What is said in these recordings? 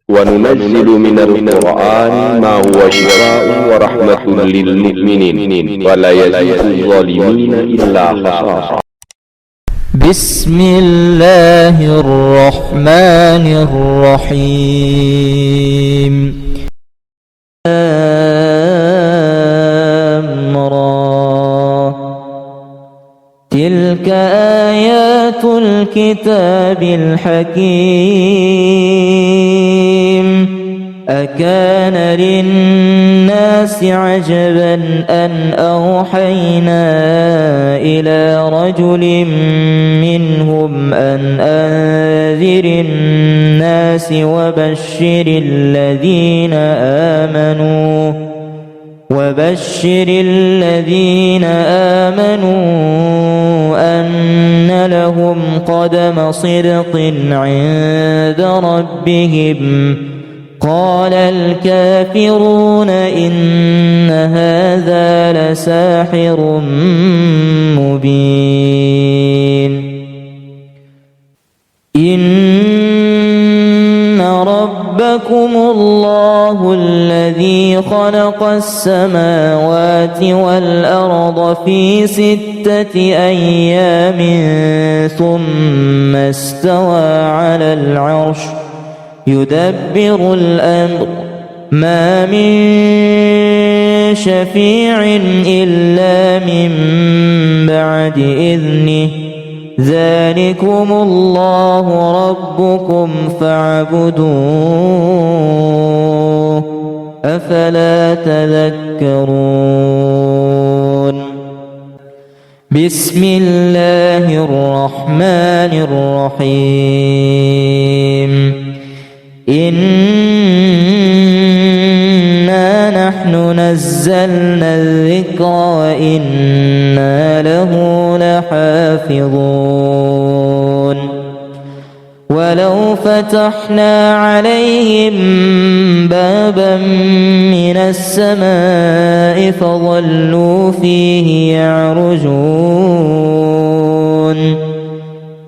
وننزل من القرآن ما هو شفاء ورحمة للمؤمنين ولا يزيد الظالمين إلا خسارا. بسم الله الرحمن الرحيم. تلك آيات الكتاب الحكيم. أكان للناس عجبا أن أوحينا إلى رجل منهم أن أنذر الناس وبشر الذين آمنوا أن لهم قدم صدق عند ربهم. قال الكافرون إن هذا لساحر مبين. إن ربكم الله الذي خلق السماوات والأرض في 6 أيام ثم استوى على العرش يدبر الأمر ما من شفيع إلا من بعد إذنه. ذلكم الله ربكم فاعبدوه أفلا تذكرون. بسم الله الرحمن الرحيم. إنا نحن نزلنا الذكر وإنا له لحافظون. ولو فتحنا عليهم بابا من السماء فظلوا فيه يعرجون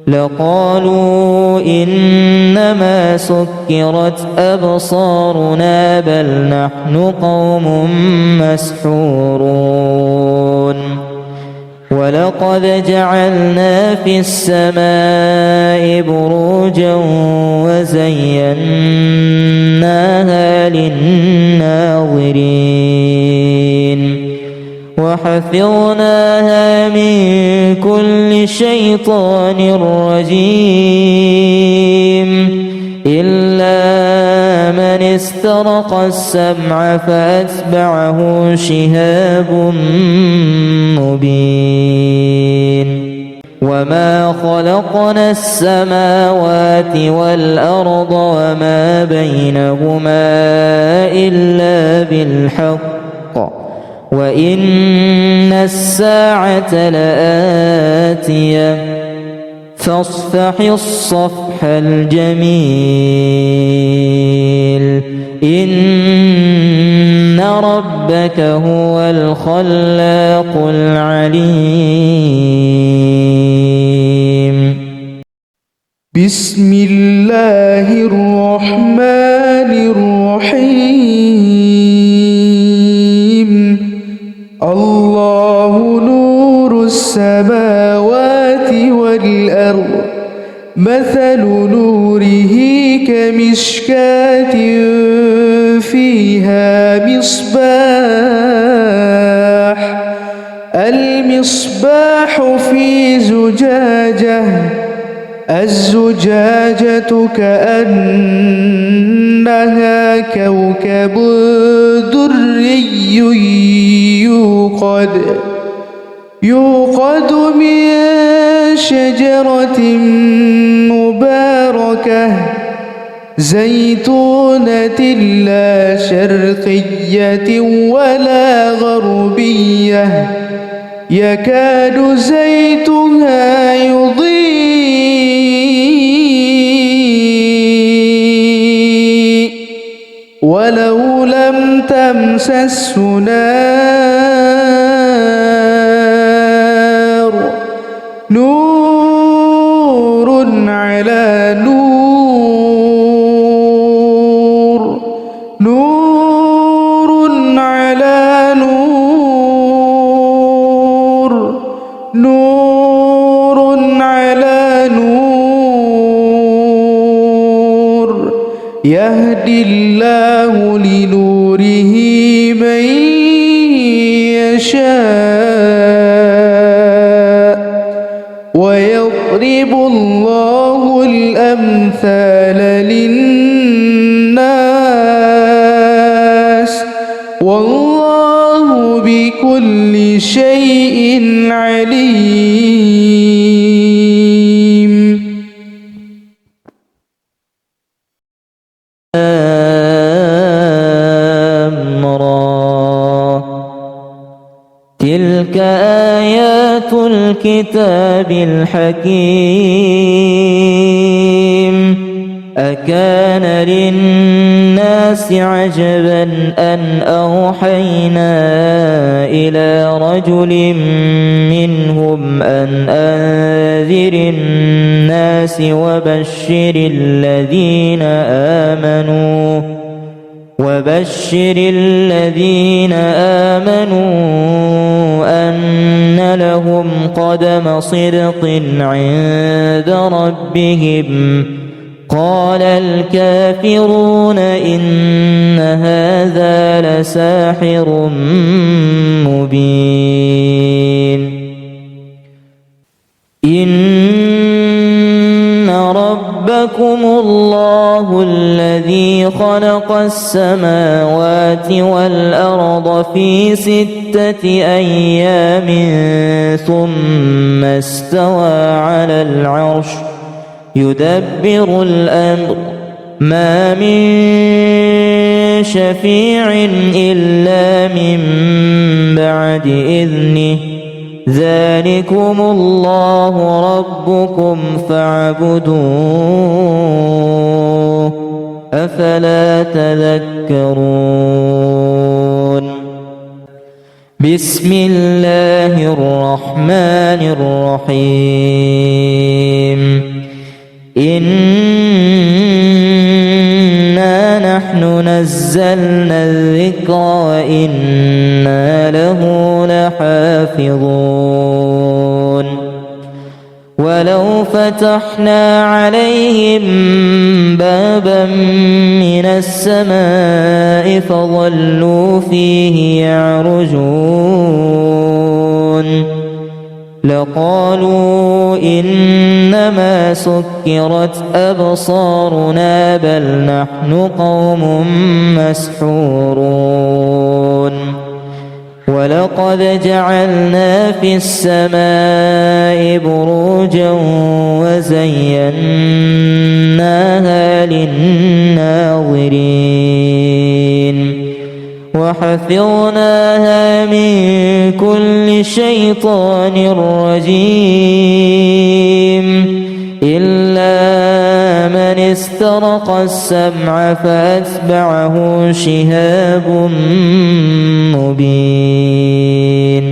لقالوا إنما سكرت أبصارنا بل نحن قوم مسحورون. ولقد جعلنا في السماء بروجا وزيناها للناظرين وحفظناها من كل شيطان رجيم إلا من استرق السمع فأتبعه شهاب مبين. وما خلقنا السماوات والأرض وما بينهما إلا بالحق وإن الساعة لآتية فاصفح الصفح الجميل. إن ربك هو الخلاق العليم. بسم الله الرحمن الرحيم. الله نور السماوات والأرض مثل نوره كمشكاة فيها مصباح. المصباح في زجاجة الزجاجة كأنها كوكب دري يوقد من شجرة مباركة زيتونة لا شرقية ولا غربية يكاد زيتها يضيء ولو لم تمسسه نار نور على نور نور على نور، نور على نور، يهدي الله لنوره من يشاء ويضرب الله الأمثال للناس والله بكل شيء عليم. تلك آيات الكتاب الحكيم. أكان للناس عجبا أن أوحينا إلى رجل منهم أن أنذر الناس وبشر الذين آمنوا أن لهم قدم صدق عند ربهم. قال الكافرون إن هذا لساحر مبين. إن ربكم الله الذي خلق السماوات والأرض في 6 أيام ثم استوى على العرش يدبر الأمر ما من شفيع إلا من بعد إذنه ذلكم الله ربكم فاعبدوه أفلا تذكرون. بسم الله الرحمن الرحيم. إنا نحن نزلنا الذكر وإنا له لحافظون. ولو فتحنا عليهم بابا من السماء فظلوا فيه يعرجون لقالوا إنما سكرت أبصارنا بل نحن قوم مسحورون. ولقد جعلنا في السماء بروجا وزيناها للناظرين وحفظناها من كل شيطان رجيم إلا من استرق السمع فأتبعه شهاب مبين.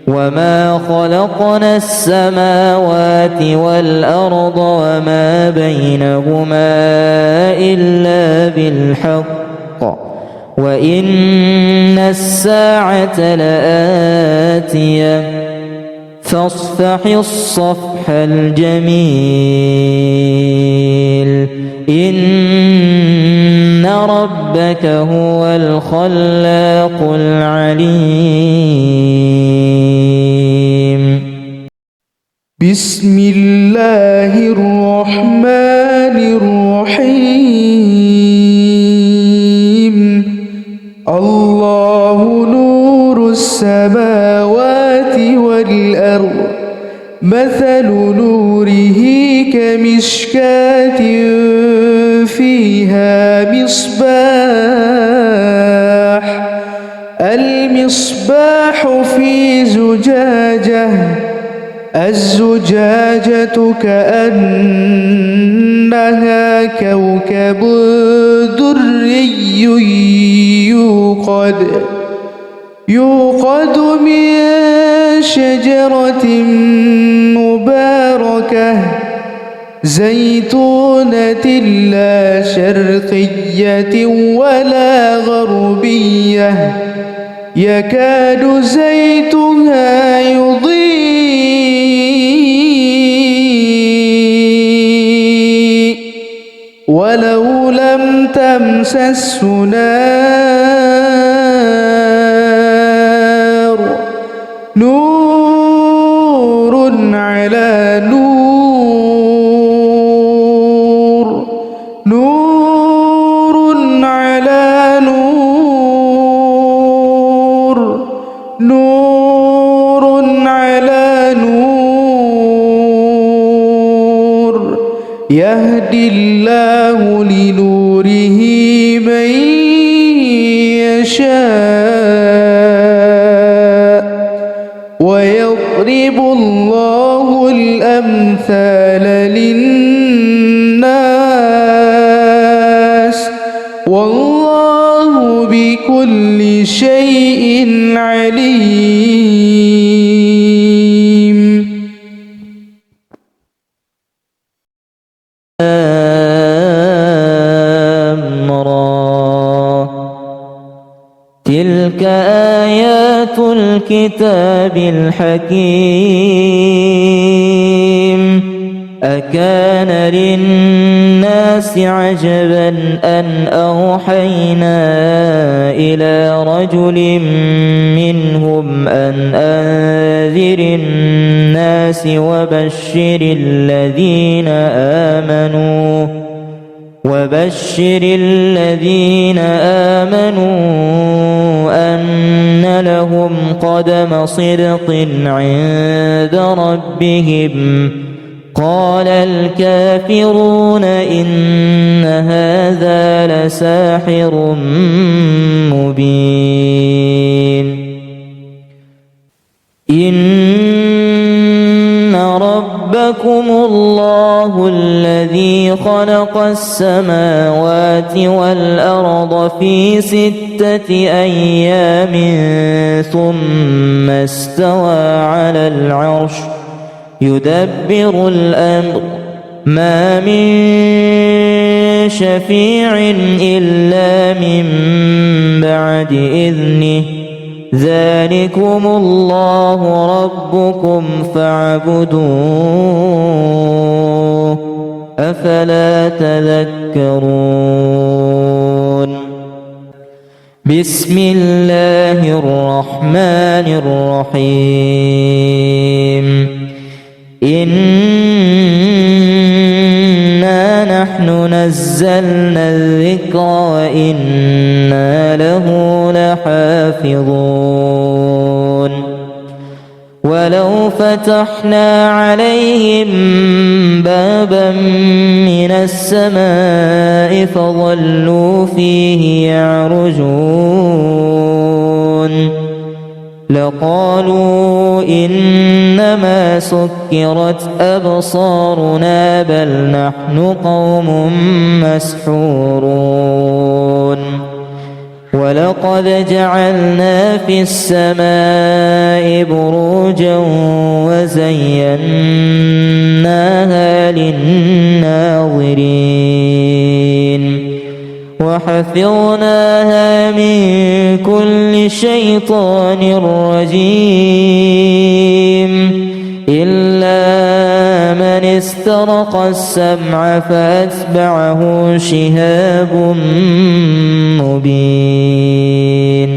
وما خلقنا السماوات والأرض وما بينهما إلا بالحق وإن الساعة لآتية فاصفح الصفح الجميل. إن ربك هو الخلاق العليم. بسم الله الرحمن الرحيم. الله نور السماوات والأرض مثل نوره كمشكاة فيها مصباح. المصباح في زجاجة الزجاجة كأنها كوكب دري يوقد من شجرة مباركة زيتونة لا شرقية ولا غربية يكاد زيتها يضيء ولو لم تمسسه نار نور على نور نور على نور نور على نور يهدي الله لنوره من يشاء ويضرب الله الأمثال للناس والله بكل شيء عليم. تلك آيات الكتاب الحكيم أكان للناس عجبا أن أوحينا إلى رجل منهم أن أنذر الناس وبشر الذين آمنوا أن لهم قدم صدق عند ربهم قال الكافرون إن هذا لساحر مبين. إن ربكم الله الذي خلق السماوات والأرض في 6 أيام ثم استوى على العرش يدبر الأمر ما من شفيع إلا من بعد إذنه ذلكم الله ربكم فاعبدوه أفلا تذكرون. بسم الله الرحمن الرحيم. إنا نحن نزلنا الذكر وإنا له لحافظون. ولو فتحنا عليهم بابا من السماء فظلوا فيه يعرجون لقالوا إنما سكرت أبصارنا بل نحن قوم مسحورون. ولقد جعلنا في السماء بروجا وزيناها للناظرين وحفظناها من كل شيطان رجيم إلا من استرق السمع فأتبعه شهاب مبين.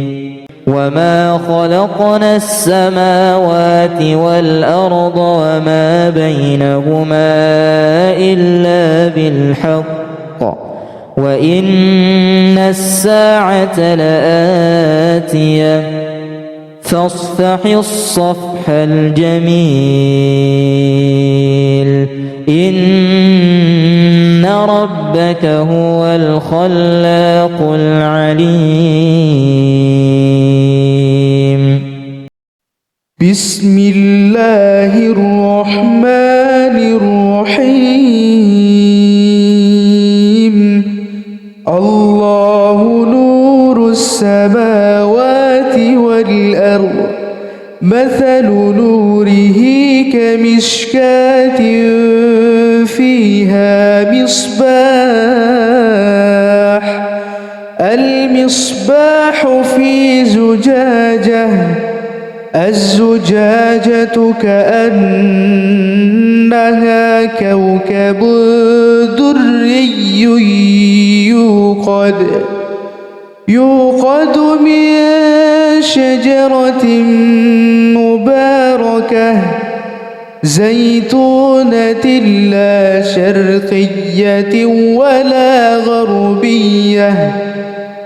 وما خلقنا السماوات والأرض وما بينهما إلا بالحق وإن الساعة لآتية فاصفح الصفح الجميل. إن ربك هو الخلاق العليم. بسم الله الرحمن الرحيم. الله نور السماوات والأرض مثل نوره كمشكاة فيها مصباح المصباح في زجاجة الزجاجة كأنها كوكب دري يوقد من شجرة مباركة زيتونة لا شرقية ولا غربية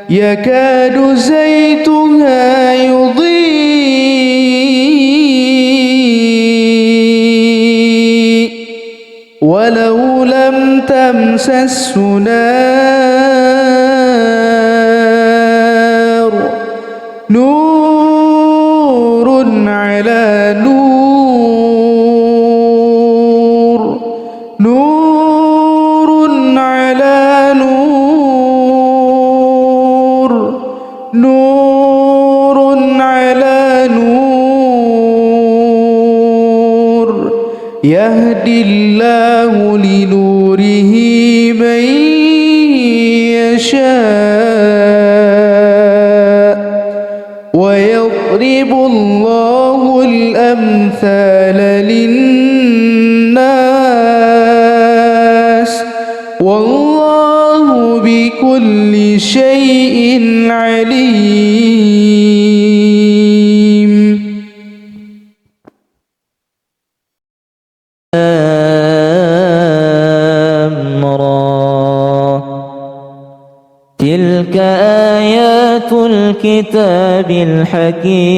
يكاد زيتها يضيء ولو لم تمسسه نار نور على نور نور على نور نور على نور يهدي الله لنوره من يشاء ويضرب الله الأمثال للناس والله بكل شيء عليم. تلك آيات الكتاب الحكيم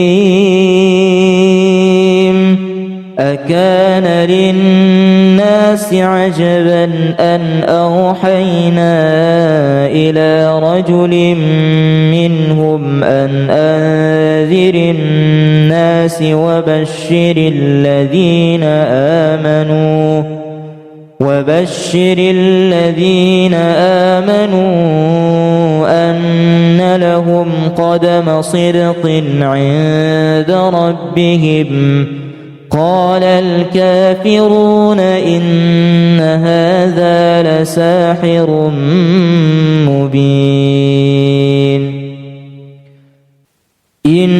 أكان للناس عجبا أن أوحينا إلى رجل منهم أن أنذر الناس وبشر الذين آمنوا أن لهم قدم صدق عند ربهم قال الكافرون إن هذا لساحر مبين. إن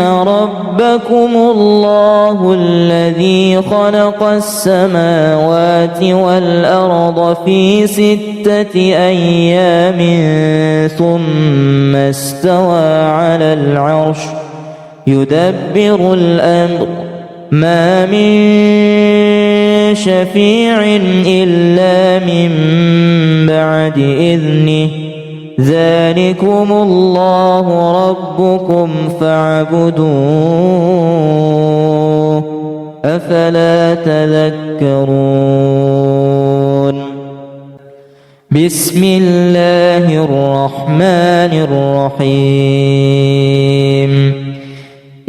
ربكم الله الذي خلق السماوات والأرض في 6 أيام ثم استوى على العرش يدبر الأمر ما من شفيع إلا من بعد إذنه ذلكم الله ربكم فاعبدوه أفلا تذكرون. بسم الله الرحمن الرحيم.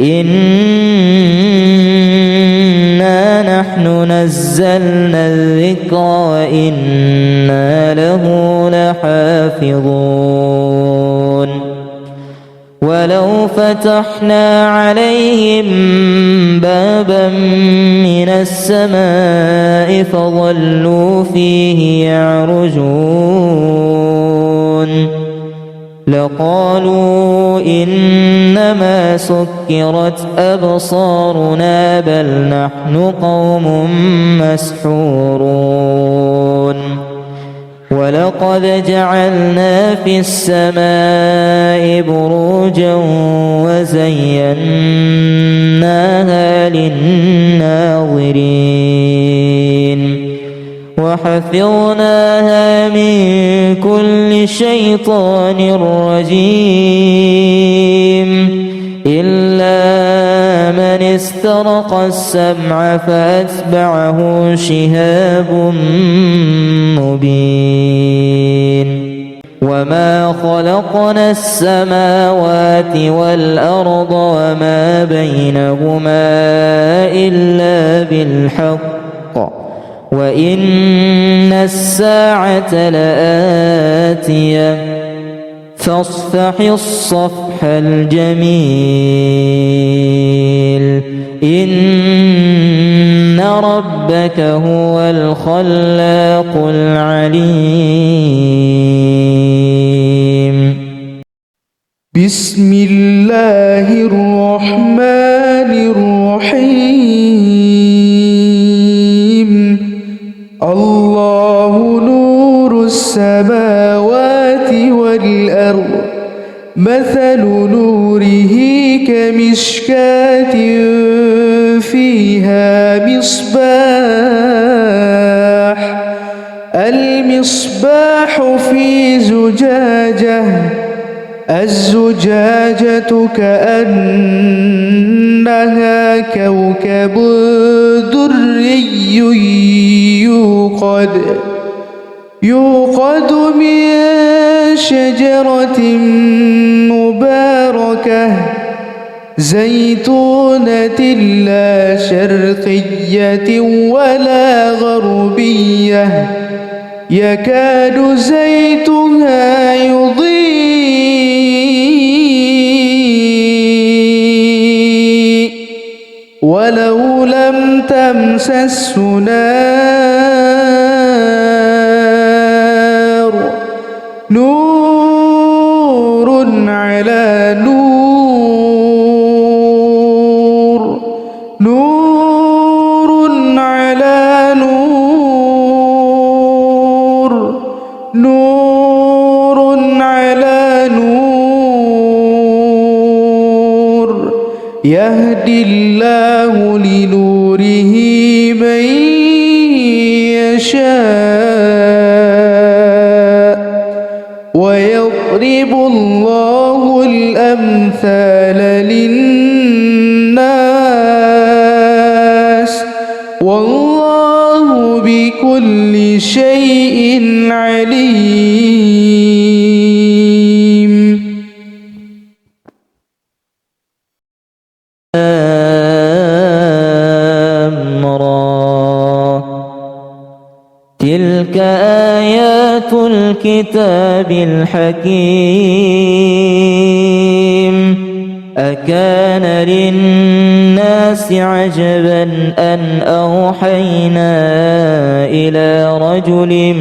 إنا نحن نزلنا الذكر وإنا له لحافظون. ولو فتحنا عليهم بابا من السماء فظلوا فيه يعرجون لقالوا إنما سكرت أبصارنا بل نحن قوم مسحورون. ولقد جعلنا في السماء بروجا وزيناها للناظرين وحفظناها من كل شيطان رجيم إلا من استرق السمع فأتبعه شهاب مبين. وما خلقنا السماوات والأرض وما بينهما إلا بالحق وإن الساعة لآتية فاصفح الصفح الجميل إن ربك هو الخلاق العليم. بسم الله الرحمن الرحيم. الله نور السماوات والأرض، مثل نوره كمشكاة فيها مصباح، المصباح في زجاجة، الزجاجة كأنها كوكب دري يوقد من شجرة مباركة زيتونة لا شرقية ولا غربية، يكاد زيتها يضيء ولو لم تمسسه نار، نور على نور، نور على نور، نور على نور، يهدي الله لنوره من يشاء ويضرب الله الأمثال للناس والله بكل شيء عليم. تلك آيات الكتاب الحكيم. أكان للناس عجبا أن أوحينا إلى رجل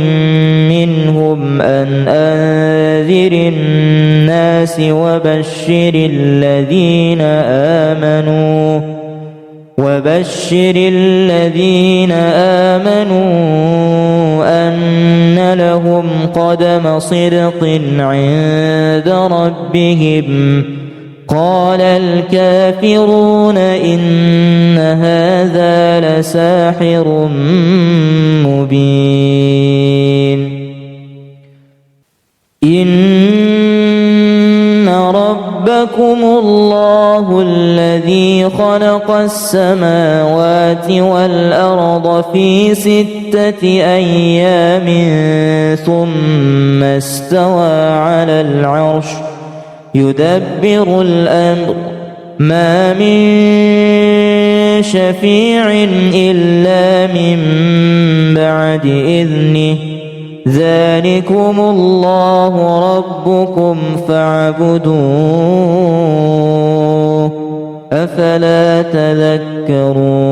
منهم أن أنذر الناس وبشر الذين آمنوا أن لهم قدم صدق عند ربهم. قال الكافرون إن هذا لساحر مبين. إن ربكم الله الذي خلق السماوات والأرض في 6 أيام ثم استوى على العرش يدبر الأمر ما من شفيع إلا من بعد إذنه ذلكم الله ربكم فاعبدوه أفلا تذكرون.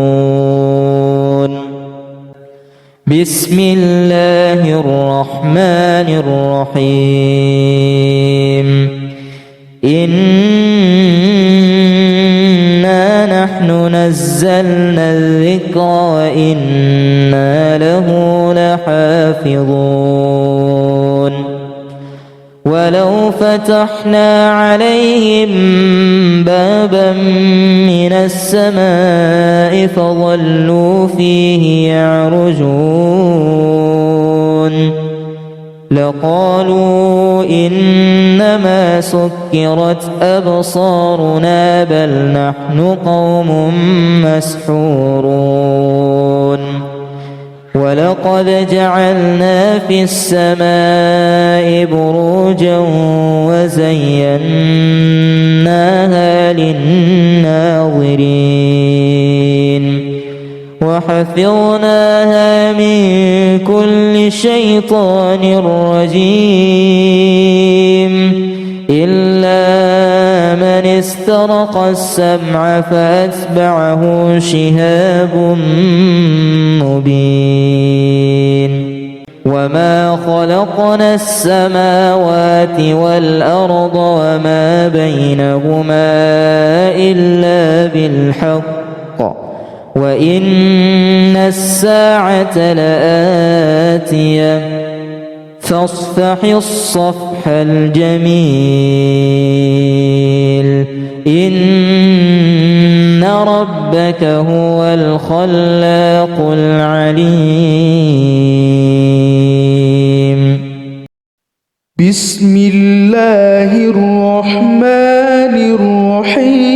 بسم الله الرحمن الرحيم. إنا نحن نزلنا الذكر وإنا له لحافظون. ولو فتحنا عليهم بابا من السماء فظلوا فيه يعرجون لقالوا إنما سكرت أبصارنا بل نحن قوم مسحورون. ولقد جعلنا في السماء بروجا وزيناها للناظرين وحفظناها من كل شيطان رجيم استرق السمع فأتبعه شهاب مبين وما خلقنا السماوات والأرض وما بينهما إلا بالحق وإن الساعة لآتية فاصفح الصفح الجميل إن ربك هو الخلاق العليم. بسم الله الرحمن الرحيم.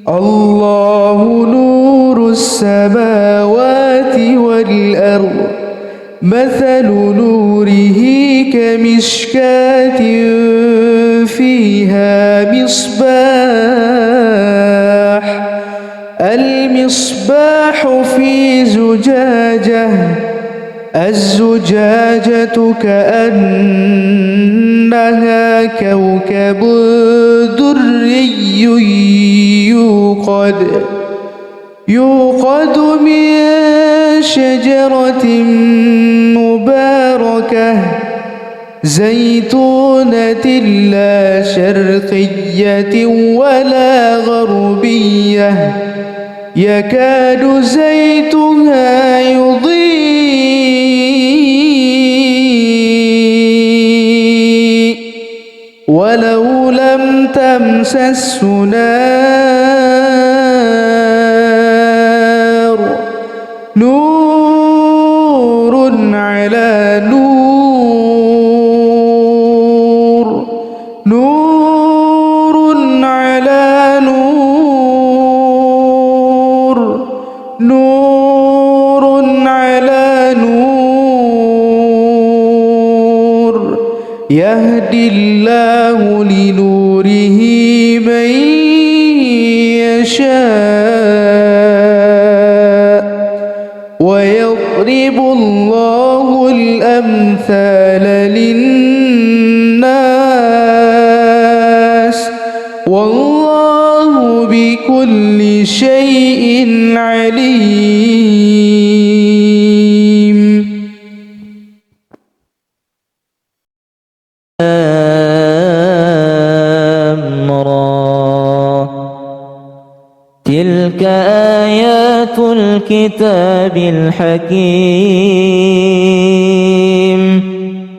الله نور السماوات والأرض مثل نوره كمشكاة فيها مصباح المصباح في زجاجة الزجاجة كأنها كوكب دري يوقد من شجرة مباركة زيتونة لا شرقية ولا غربية يكاد زيتها يضيء ولو لم تمسسه نار نور على نور نور على نور نور على نور يهدي الله لنوره من يشاء ويضرب الله الأمثال للناس والله بكل شيء عليم. تلك آيات الكتاب الحكيم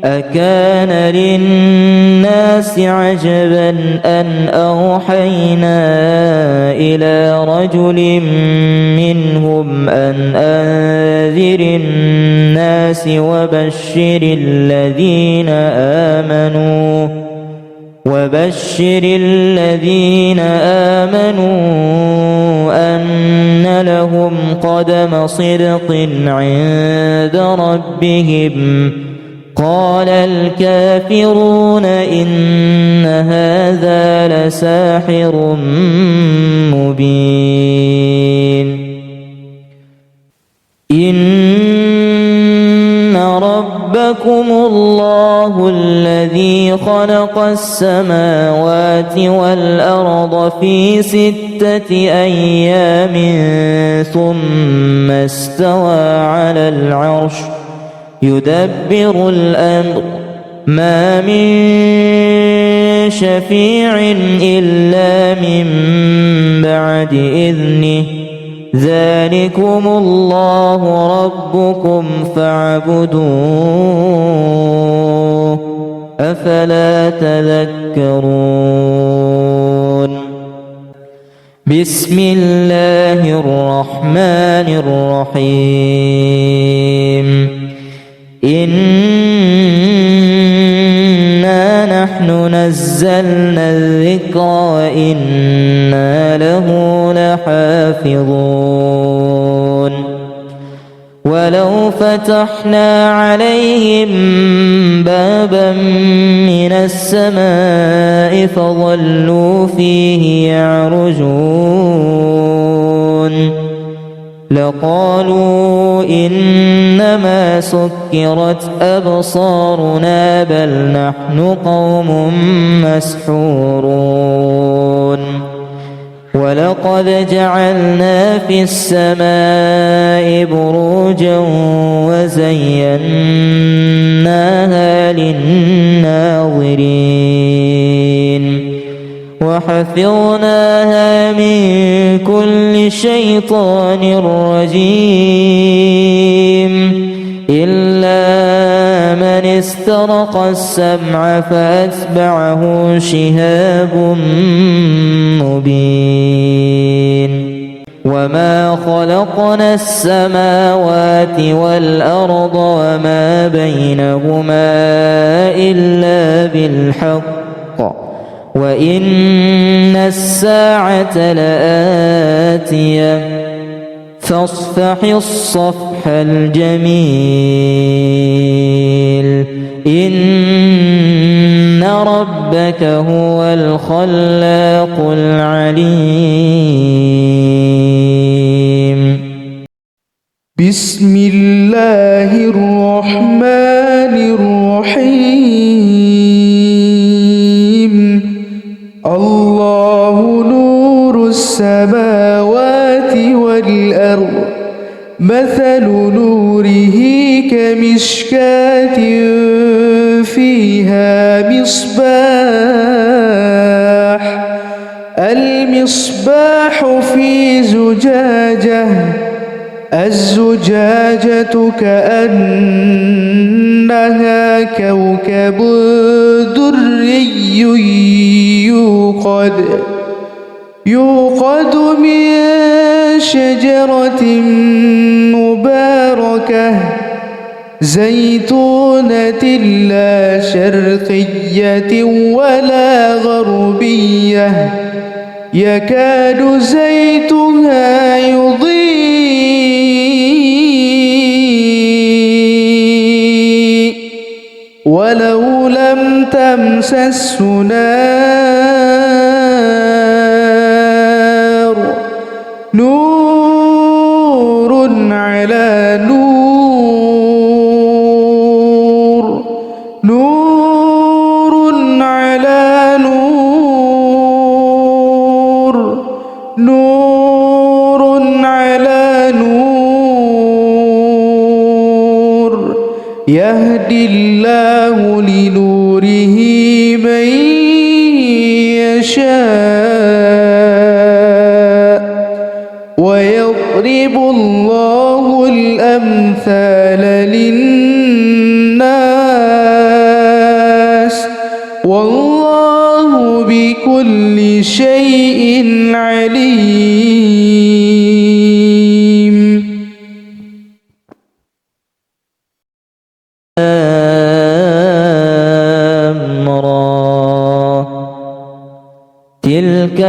أكان للناس عجبا أن أوحينا إلى رجل منهم أن أنذر الناس وبشر الذين آمنوا أن لهم قدم صدق عند ربهم قال الكافرون إن هذا لساحر مبين. إن ربكم الله الذي خلق السماوات والأرض في 6 أيام ثم استوى على العرش يدبر الأمر ما من شفيع إلا من بعد إذنه ذلكم الله ربكم فاعبدوه أفلا تذكرون. بسم الله الرحمن الرحيم. إنا نحن نزلنا الذكر وإنا له لحافظون. ولو فتحنا عليهم بابا من السماء فظلوا فيه يعرجون لقالوا إنما سكرت أبصارنا بل نحن قوم مسحورون ولقد جعلنا في السماء بروجا وزيناها للناظرين وحفظناها من كل شيطان رجيم إلا من استرق السمع فأتبعه شهاب مبين وما خلقنا السماوات والأرض وما بينهما إلا بالحق وإن الساعة لآتية فاصفح الصفح الجميل إن ربك هو الخلاق العليم. بسم الله الرحمن الرحيم. الله نور السماوات والأرض مثل نوره كمشكاة فيها مصباح المصباح في زجاجة الزجاجة كأنها كوكب دري يوقد من شجرة مباركة زيتونة لا شرقية ولا غربية يكاد زيتها يضيء ولو لم تمسسه نار نور على نور نور على نور نور على نور يهدي الله لنوره من يشاء ويضرب الله الأمثال للناس والله بكل شيء عليم. تلك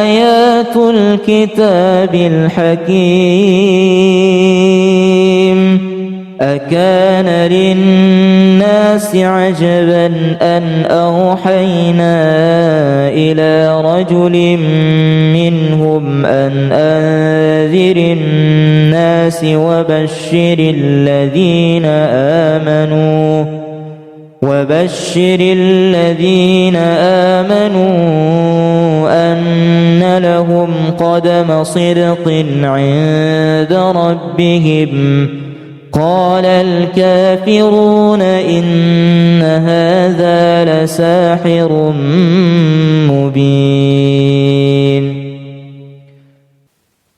آيات الكتاب الحكيم أكان للناس عجبا أن أوحينا إلى رجل منهم أن أنذر الناس وبشر الذين آمنوا أن لهم قدم صدق عند ربهم قال الكافرون إن هذا لساحر مبين.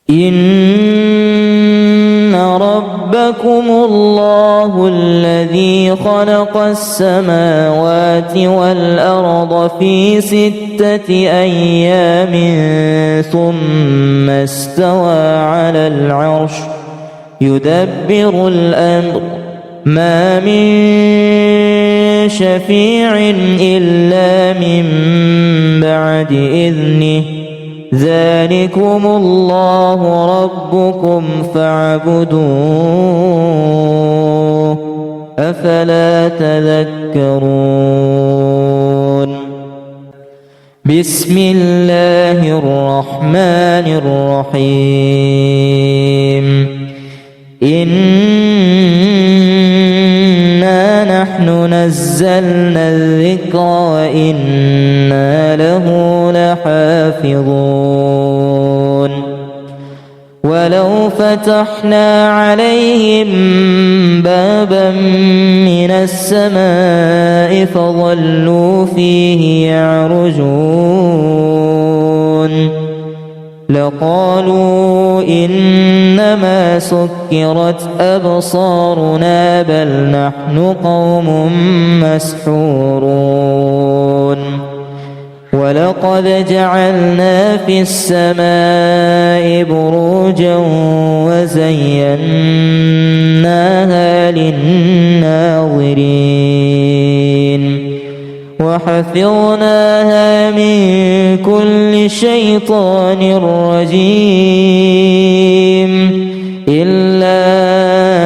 إن ربكم الله الذي خلق السماوات والأرض في 6 أيام ثم استوى على العرش يدبر الأمر ما من شفيع إلا من بعد إذنه ذلكم الله ربكم فاعبدوه أفلا تذكرون. بسم الله الرحمن الرحيم إنا نحن نزلنا الذكر وإنا له لحافظون ولو فتحنا عليهم بابا من السماء فظلوا فيه يعرجون لقالوا إنما سكرت أبصارنا بل نحن قوم مسحورون ولقد جعلنا في السماء بروجا وزيناها للناظرين وحفظناها من كل شيطان رجيم إلا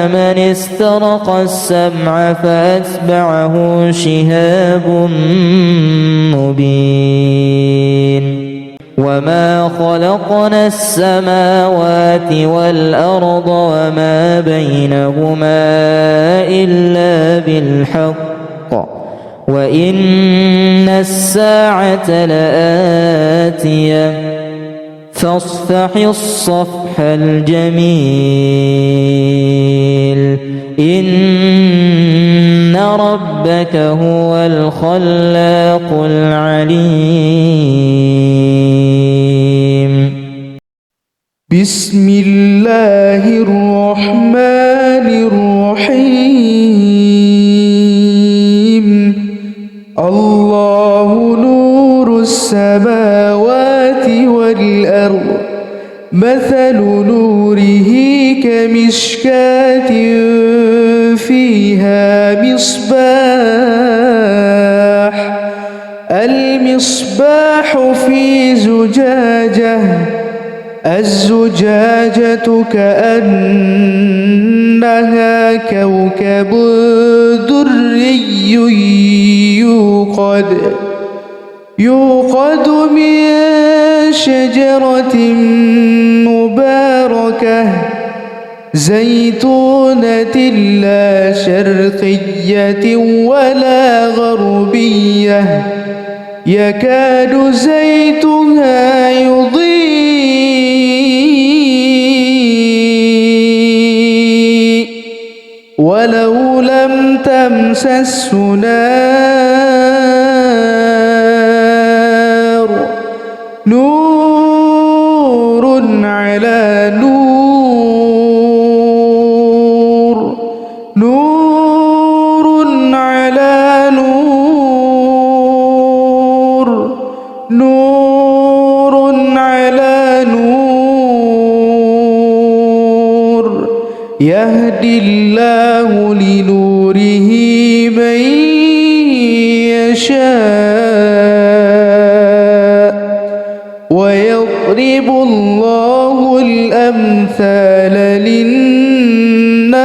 من استرق السمع فأتبعه شهاب مبين وما خلقنا السماوات والأرض وما بينهما إلا بالحق وإن الساعة لآتية فاصفح الصفح الجميل إن ربك هو الخلاق العليم بسم الله الرحمن الرحيم الله نور السماوات والأرض مثل نوره كمشكاة فيها مصباح المصباح في زجاجة الزجاجة كأنها كوكب دري يوقد من شجرة مباركة زيتونة لا شرقية ولا غربية يكاد زيتها يضيء ولو لم تمسسه نار نور على نور نور على نور نور على نور يهدي الله لنوره من يشاء ويضرب الله الأمثال للناس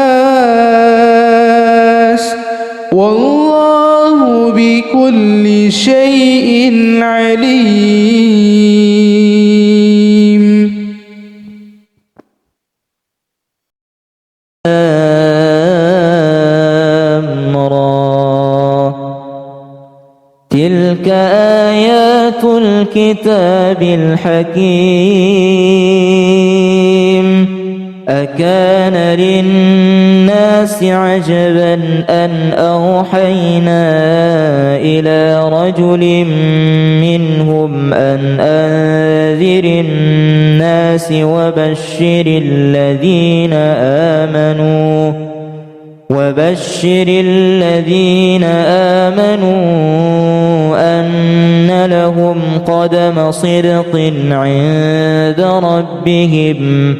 والله بكل شيء عليم تلك آيات الكتاب الحكيم أكان للناس عجبا أن أوحينا إلى رجل منهم أن أنذر الناس وبشر الذين آمنوا أن لهم قدم صدق عند ربهم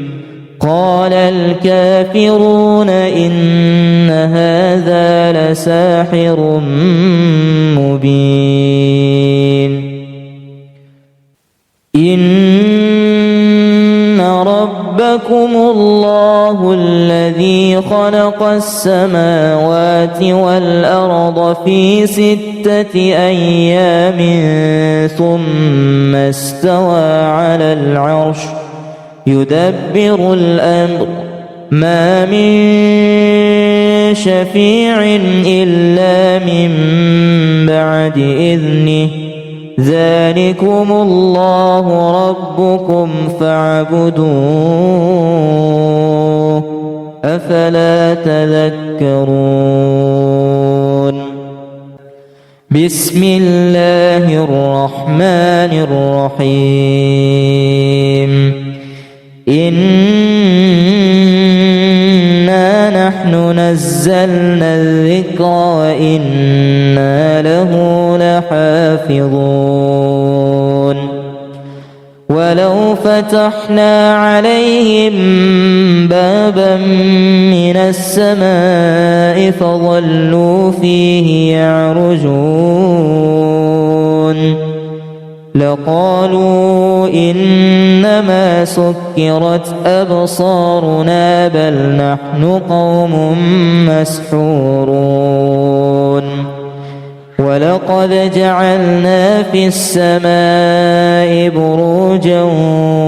قال الكافرون إن هذا لساحر مبين إن ربكم الله الله الذي خلق السماوات والأرض في 6 أيام ثم استوى على العرش يدبر الأمر ما من شفيع إلا من بعد إذنه ذلكم الله ربكم فاعبدوه أفلا تذكرون بسم الله الرحمن الرحيم إنا نحن نزلنا الذكر وإنا له لحافظون ولو فتحنا عليهم بابا من السماء فظلوا فيه يعرجون لقالوا إنما سكرت أبصارنا بل نحن قوم مسحورون ولقد جعلنا في السماء بروجا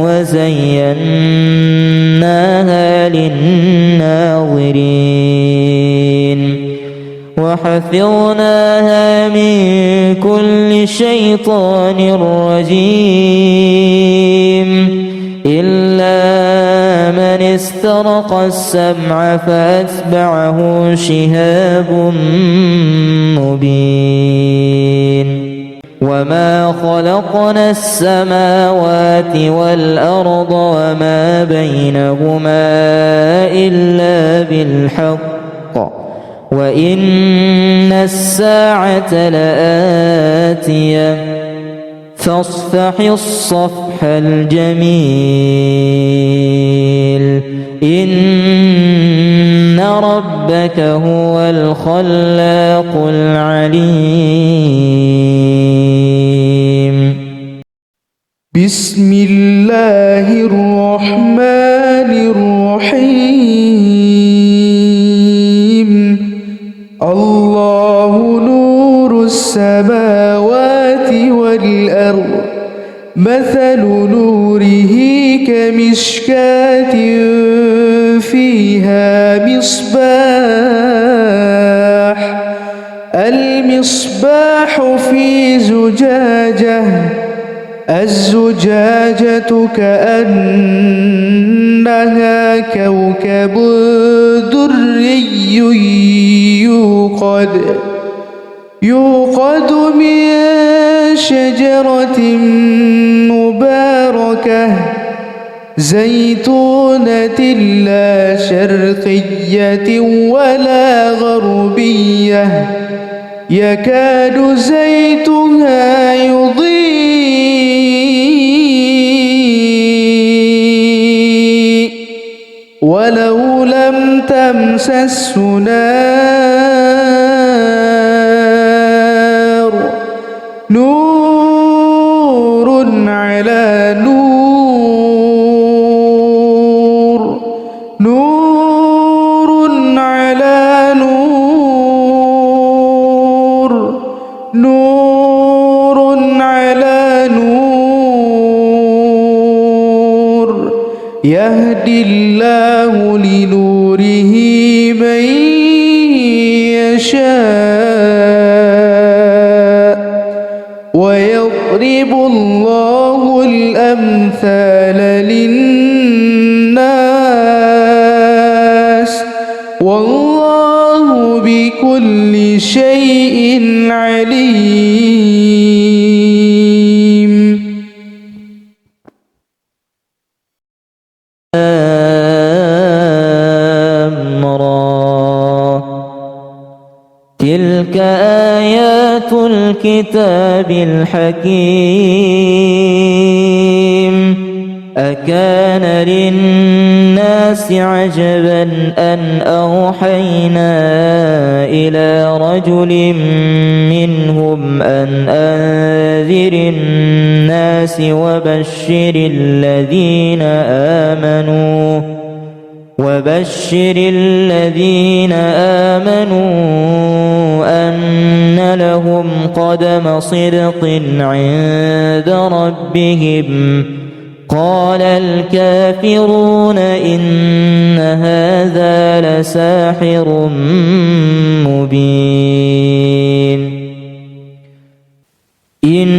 وزيناها للناظرين وحفظناها من كل شيطان رجيم إلا من استرق السمع فأتبعه شهاب مبين وما خلقنا السماوات والأرض وما بينهما إلا بالحق وإن الساعة لآتية فاصفح الصفح الجميل إن ربك هو الخلاق العليم بسم الله الرحمن الرحيم الله نور السماوات والأرض مثل نوره كمشكاة فيها مصباح المصباح في زجاجة الزجاجة كأنها كوكب دري يوقد من شجرة مباركة زيتونة لا شرقية ولا غربية يكاد زيتها يضيء ولو لم تمسسه نار نور على نور نور على نور نور على نور يهدي الله لنوره من يشاء ويضرب الله الأمثال للناس والله بكل شيء عليم تلك آيات الكتاب الحكيم أكان للناس عجبا أن أوحينا إلى رجل منهم أن أنذر الناس وبشر الذين آمنوا أن لهم قدم صدق عند ربهم. قال الكافرون إن هذا لساحر مبين. إن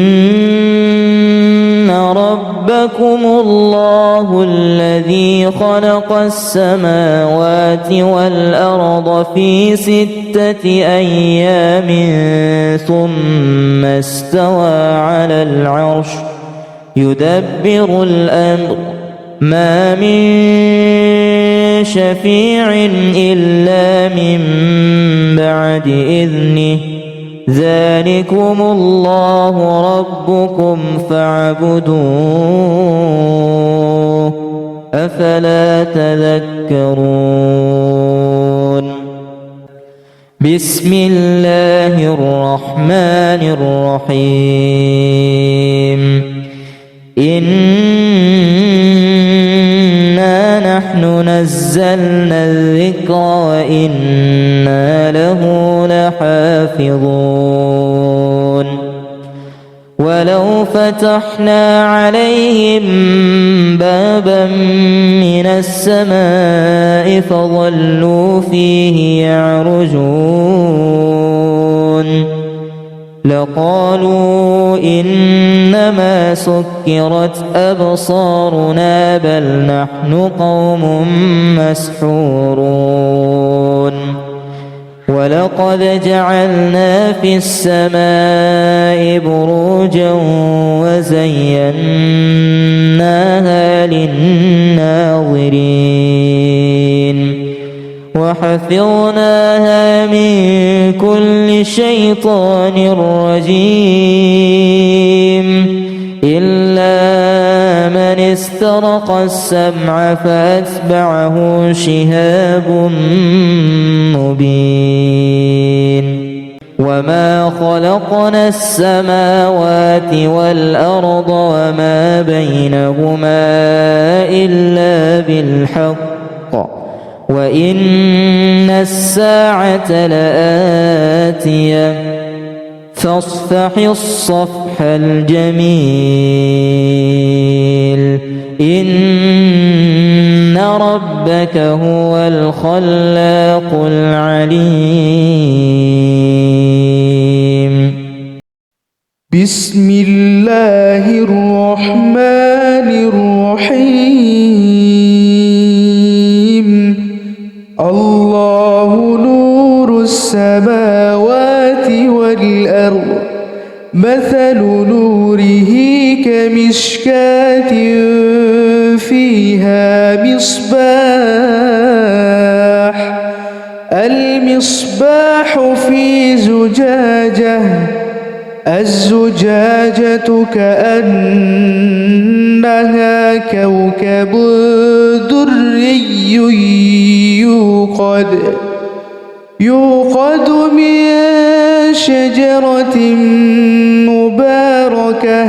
ربكم الله الذي خلق السماوات والأرض في 6 أيام ثم استوى على العرش يدبر الأمر ما من شفيع إلا من بعد إذنه ذلكم الله ربكم فاعبدوه أفلا تذكرون. بسم الله الرحمن الرحيم. إنا نحن نزلنا الذكر وإنا له لحافظون. ولو فتحنا عليهم بابا من السماء فظلوا فيه يعرجون لقالوا إنما سكرت أبصارنا بل نحن قوم مسحورون. ولقد جعلنا في السماء بروجا وزيناها للناظرين وحفظناها من كل شيطان رجيم إلا من استرق السمع فأتبعه شهاب مبين. وما خلقنا السماوات والأرض وما بينهما إلا بالحق وإن الساعة لآتية فاصفح الصفح الجميل إن ربك هو الخلاق العليم. بسم الله الرحمن الرحيم. الله نور السماوات والأرض مثل نوره كمشكاة فيها مصباح المصباح في زجاجة الزجاجة كأنها كوكب دري يوقد من شجرة مباركة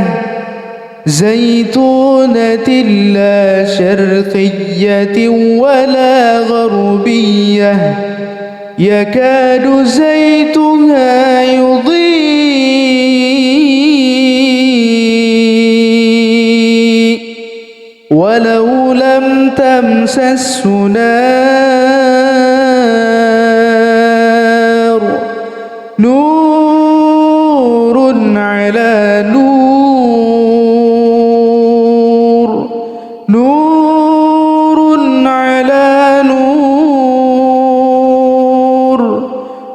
زيتونة لا شرقية ولا غربية يكاد زيتها يضيء ولو لم تمسسه نار نور على نور نور على نور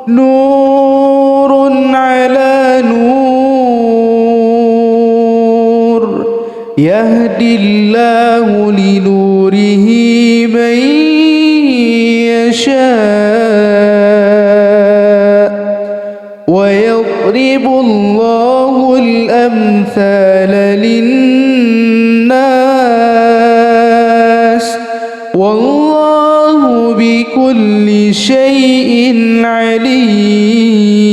نور على نور يهدي الله لنوره من يشاء ويضرب الله الأمثال للناس والله بكل شيء عليم.